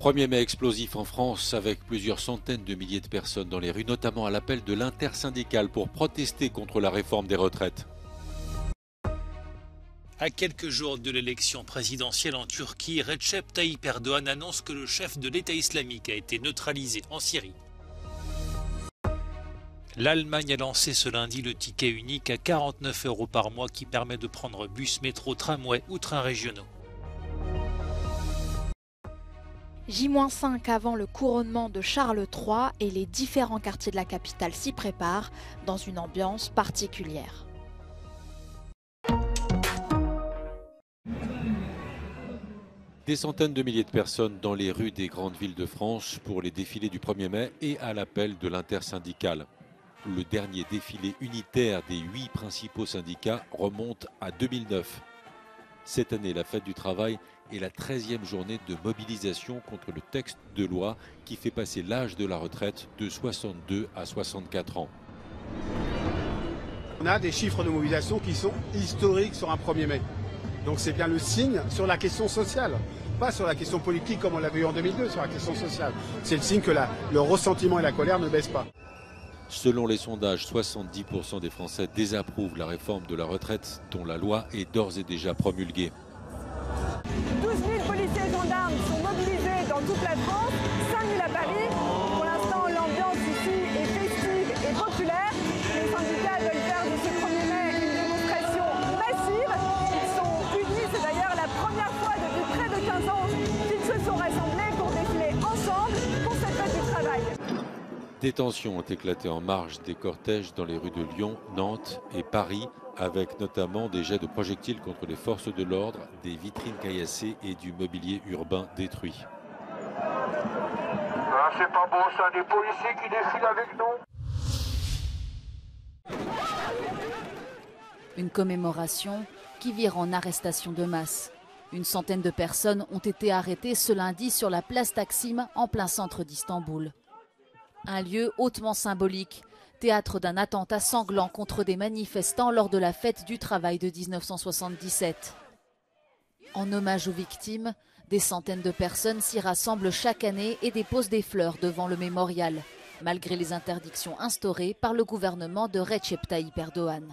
1er mai explosif en France avec plusieurs centaines de milliers de personnes dans les rues, notamment à l'appel de l'intersyndicale pour protester contre la réforme des retraites. À quelques jours de l'élection présidentielle en Turquie, Recep Tayyip Erdogan annonce que le chef de l'État islamique a été neutralisé en Syrie. L'Allemagne a lancé ce lundi le ticket unique à 49 € par mois qui permet de prendre bus, métro, tramway ou trains régionaux. J-5 avant le couronnement de Charles III et les différents quartiers de la capitale s'y préparent dans une ambiance particulière. Des centaines de milliers de personnes dans les rues des grandes villes de France pour les défilés du 1er mai et à l'appel de l'intersyndicale. Le dernier défilé unitaire des 8 principaux syndicats remonte à 2009. Cette année, la fête du travail est la 13e journée de mobilisation contre le texte de loi qui fait passer l'âge de la retraite de 62 à 64 ans. On a des chiffres de mobilisation qui sont historiques sur un 1er mai. Donc c'est bien le signe sur la question sociale, pas sur la question politique comme on l'avait eu en 2002, sur la question sociale. C'est le signe que le ressentiment et la colère ne baissent pas. Selon les sondages, 70% des Français désapprouvent la réforme de la retraite dont la loi est d'ores et déjà promulguée. 12 000 policiers et gendarmes sont mobilisés dans toute la France, 5 000 à Paris. Pour l'instant, l'ambiance ici est festive et populaire. Les syndicats veulent faire de ce 1er mai une démonstration massive. Ils sont unis, c'est d'ailleurs la première fois depuis près de 15 ans qu'ils se sont rassemblés pour défiler ensemble pour cette fête du travail. Des tensions ont éclaté en marge des cortèges dans les rues de Lyon, Nantes et Paris, avec notamment des jets de projectiles contre les forces de l'ordre, des vitrines caillassées et du mobilier urbain détruit. Ah, c'est pas beau ça, des policiers qui défilent avec nous. Une commémoration qui vire en arrestation de masse. Une centaine de personnes ont été arrêtées ce lundi sur la place Taksim en plein centre d'Istanbul. Un lieu hautement symbolique, théâtre d'un attentat sanglant contre des manifestants lors de la fête du travail de 1977. En hommage aux victimes, des centaines de personnes s'y rassemblent chaque année et déposent des fleurs devant le mémorial, malgré les interdictions instaurées par le gouvernement de Recep Tayyip Erdogan.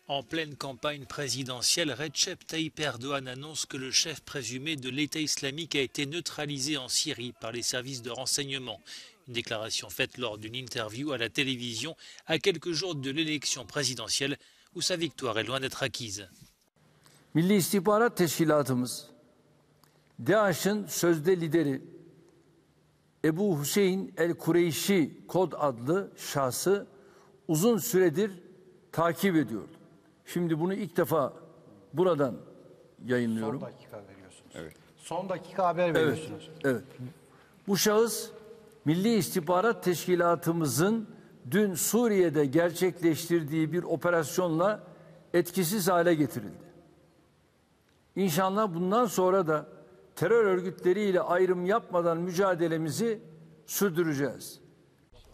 En pleine campagne présidentielle, Recep Tayyip Erdogan annonce que le chef présumé de l'État islamique a été neutralisé en Syrie par les services de renseignement. Une déclaration faite lors d'une interview à la télévision à quelques jours de l'élection présidentielle où sa victoire est loin d'être acquise. Milli İstihbarat Teşkilatımız, DAEŞ'in sözde lideri Ebu Hüseyin el-Kureyşi kod adlı şahsı uzun süredir takip ediyordu. Şimdi bunu ilk defa buradan yayınlıyorum. Son dakika veriyorsunuz. Evet. Son dakika haber veriyorsunuz. Evet. Bu şahıs Milli İstihbarat Teşkilatımızın dün Suriye'de gerçekleştirdiği bir operasyonla etkisiz hale getirildi. İnşallah bundan sonra da terör örgütleriyle ayrım yapmadan mücadelemizi sürdüreceğiz.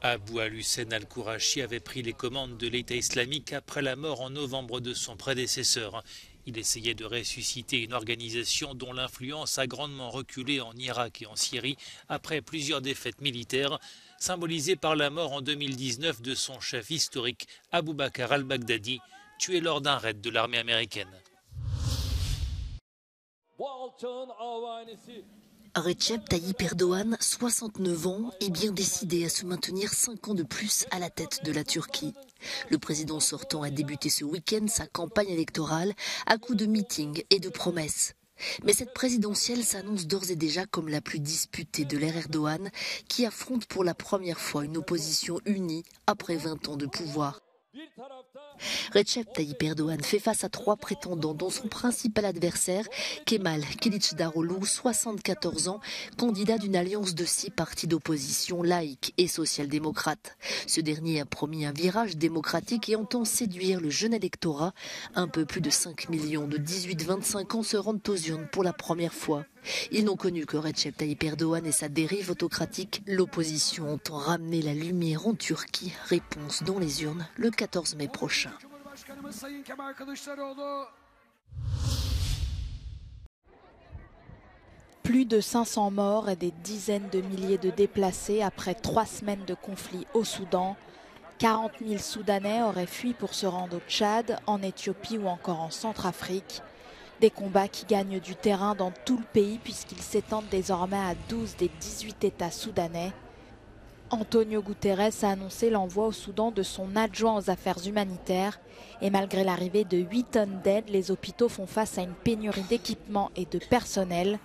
Abou al-Hussein al-Kourachi avait pris les commandes de l'État islamique après la mort en novembre de son prédécesseur. Il essayait de ressusciter une organisation dont l'influence a grandement reculé en Irak et en Syrie après plusieurs défaites militaires, symbolisées par la mort en 2019 de son chef historique, Abou Bakr al-Baghdadi, tué lors d'un raid de l'armée américaine. Recep Tayyip Erdogan, 69 ans, est bien décidé à se maintenir 5 ans de plus à la tête de la Turquie. Le président sortant a débuté ce week-end sa campagne électorale à coups de meetings et de promesses. Mais cette présidentielle s'annonce d'ores et déjà comme la plus disputée de l'ère Erdogan, qui affronte pour la première fois une opposition unie après 20 ans de pouvoir. Recep Tayyip Erdogan fait face à 3 prétendants, dont son principal adversaire, Kemal Kılıçdaroğlu, 74 ans, candidat d'une alliance de 6 partis d'opposition laïque et social-démocrate. Ce dernier a promis un virage démocratique et entend séduire le jeune électorat. Un peu plus de 5 millions de 18-25 ans se rendent aux urnes pour la première fois. Ils n'ont connu que Recep Tayyip Erdogan et sa dérive autocratique. L'opposition entend ramener la lumière en Turquie. Réponse dans les urnes le 14 mai prochain. Plus de 500 morts et des dizaines de milliers de déplacés après 3 semaines de conflit au Soudan. 40 000 Soudanais auraient fui pour se rendre au Tchad, en Éthiopie ou encore en Centrafrique. Des combats qui gagnent du terrain dans tout le pays puisqu'ils s'étendent désormais à 12 des 18 États soudanais. Antonio Guterres a annoncé l'envoi au Soudan de son adjoint aux affaires humanitaires. Et malgré l'arrivée de 8 tonnes d'aide, les hôpitaux font face à une pénurie d'équipements et de personnel.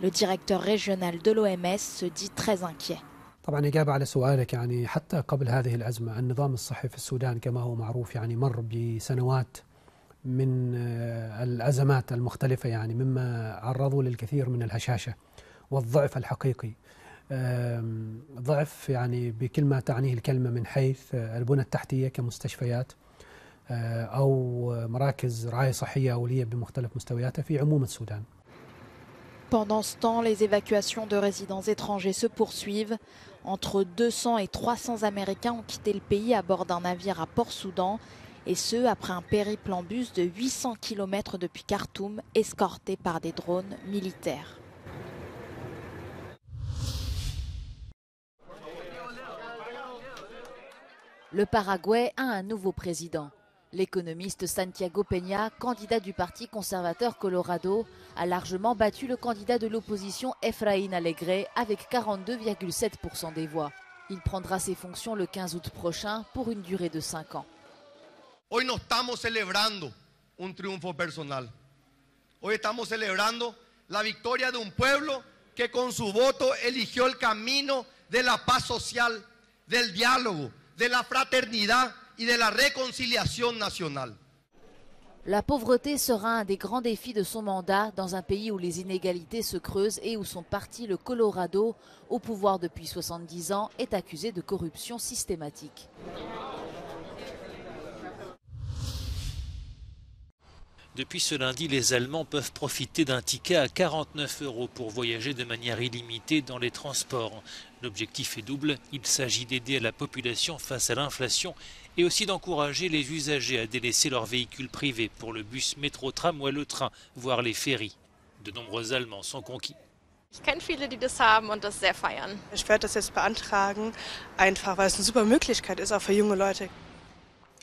Le directeur régional de l'OMS se dit très inquiet. طبعا إجابة على سؤالك يعني حتى قبل هذه الأزمة النظام الصحي في السودان كما هو معروف يعني مر بسنوات من الأزمات المختلفة يعني مما عرضوا للكثير من الهشاشة والضعف الحقيقي. ضعف يعني بكل ما تعنيه الكلمة من حيث البنى التحتية كمستشفيات أو مراكز رعاية صحية أولية بمختلف مستوياتها في عموم السودان. Pendant ce temps, les évacuations de résidents étrangers se poursuivent. Entre 200 et 300 Américains ont quitté le pays à bord d'un navire à Port-Soudan, et ce, après un périple en bus de 800 km depuis Khartoum, escorté par des drones militaires. Le Paraguay a un nouveau président. L'économiste Santiago Peña, candidat du Parti conservateur Colorado, a largement battu le candidat de l'opposition Efraín Alegre avec 42,7% des voix. Il prendra ses fonctions le 15 août prochain pour une durée de 5 ans. Hoy no estamos celebrando un triunfo personal. Hoy estamos celebrando la victoria de un pueblo que con su voto eligió el camino de la paz social, del diálogo, de la fraternidad y de la réconciliation nationale. La pauvreté sera un des grands défis de son mandat dans un pays où les inégalités se creusent et où son parti, le Colorado, au pouvoir depuis 70 ans, est accusé de corruption systématique. Depuis ce lundi, les Allemands peuvent profiter d'un ticket à 49 € pour voyager de manière illimitée dans les transports. L'objectif est double, il s'agit d'aider la population face à l'inflation et aussi d'encourager les usagers à délaisser leurs véhicules privés pour le bus, métro, tramway, le train, voire les ferries. De nombreux Allemands sont conquis. Ich kenne viele, die das haben und das sehr feiern. Ich werde das jetzt beantragen, einfach weil es eine super Möglichkeit ist, auch für junge Leute.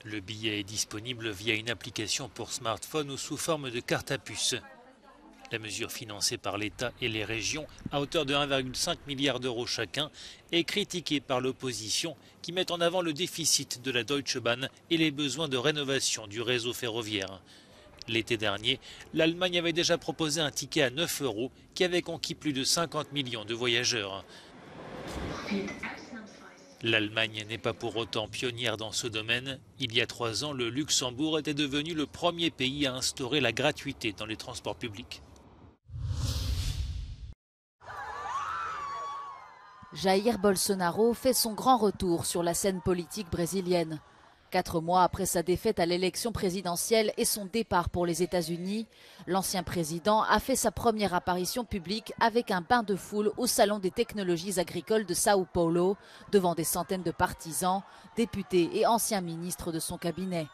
Le billet est disponible via une application pour smartphone ou sous forme de carte à puce. La mesure financée par l'État et les régions à hauteur de 1,5 milliard d'euros chacun est critiquée par l'opposition qui met en avant le déficit de la Deutsche Bahn et les besoins de rénovation du réseau ferroviaire. L'été dernier, l'Allemagne avait déjà proposé un ticket à 9 € qui avait conquis plus de 50 millions de voyageurs. L'Allemagne n'est pas pour autant pionnière dans ce domaine. Il y a 3 ans, le Luxembourg était devenu le premier pays à instaurer la gratuité dans les transports publics. Jair Bolsonaro fait son grand retour sur la scène politique brésilienne. 4 mois après sa défaite à l'élection présidentielle et son départ pour les États-Unis, l'ancien président a fait sa première apparition publique avec un bain de foule au Salon des technologies agricoles de Sao Paulo, devant des centaines de partisans, députés et anciens ministres de son cabinet.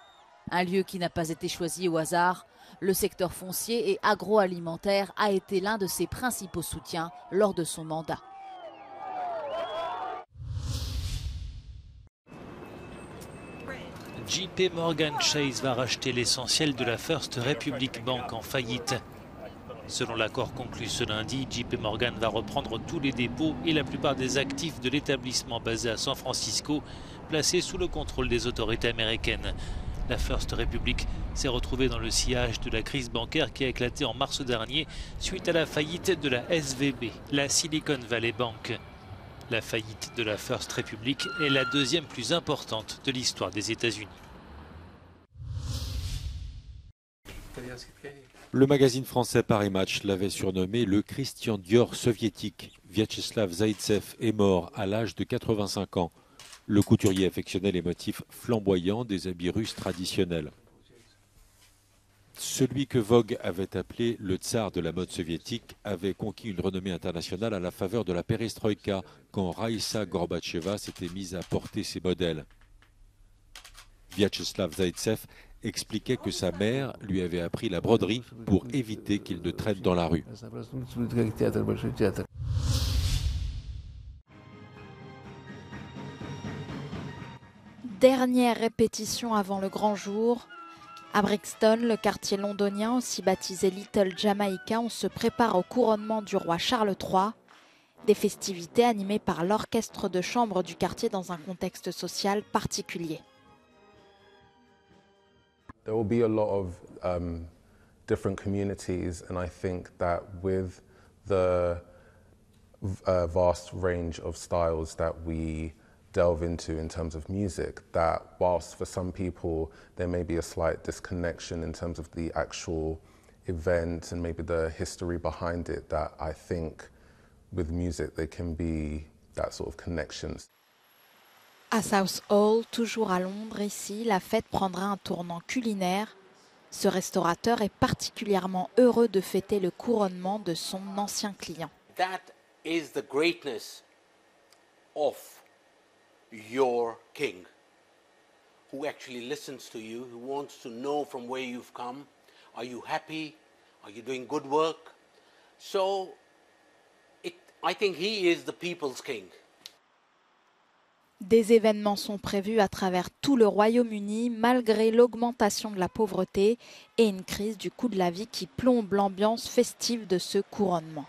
Un lieu qui n'a pas été choisi au hasard. Le secteur foncier et agroalimentaire a été l'un de ses principaux soutiens lors de son mandat. JP Morgan Chase va racheter l'essentiel de la First Republic Bank en faillite. Selon l'accord conclu ce lundi, JP Morgan va reprendre tous les dépôts et la plupart des actifs de l'établissement basé à San Francisco, placés sous le contrôle des autorités américaines. La First Republic s'est retrouvée dans le sillage de la crise bancaire qui a éclaté en mars dernier suite à la faillite de la SVB, la Silicon Valley Bank. La faillite de la First Republic est la deuxième plus importante de l'histoire des États-Unis. Le magazine français Paris Match l'avait surnommé le Christian Dior soviétique. Vyacheslav Zaïtsev est mort à l'âge de 85 ans. Le couturier affectionnait les motifs flamboyants des habits russes traditionnels. Celui que Vogue avait appelé le tsar de la mode soviétique avait conquis une renommée internationale à la faveur de la perestroïka, quand Raïssa Gorbatcheva s'était mise à porter ses modèles. Vyacheslav Zaïtsev expliquait que sa mère lui avait appris la broderie pour éviter qu'il ne traîne dans la rue. Dernière répétition avant le grand jour. À Brixton, le quartier londonien, aussi baptisé Little Jamaica, on se prépare au couronnement du roi Charles III. Des festivités animées par l'orchestre de chambre du quartier dans un contexte social particulier. There will be a lot of different communities, and I think that with the vast range of styles that we delve into in terms of music, that whilst for some people there may be a slight disconnection in terms of the actual event and maybe the history behind it, that I think with music there can be that sort of connection. À Southall, toujours à Londres, ici, la fête prendra un tournant culinaire. Ce restaurateur est particulièrement heureux de fêter le couronnement de son ancien client. That is the greatness of your king, who actually listens to you, who wants to know from where you've come. Are you happy? Are you doing good work? So I think he is the people's king. Des événements sont prévus à travers tout le Royaume-Uni malgré l'augmentation de la pauvreté et une crise du coût de la vie qui plombe l'ambiance festive de ce couronnement.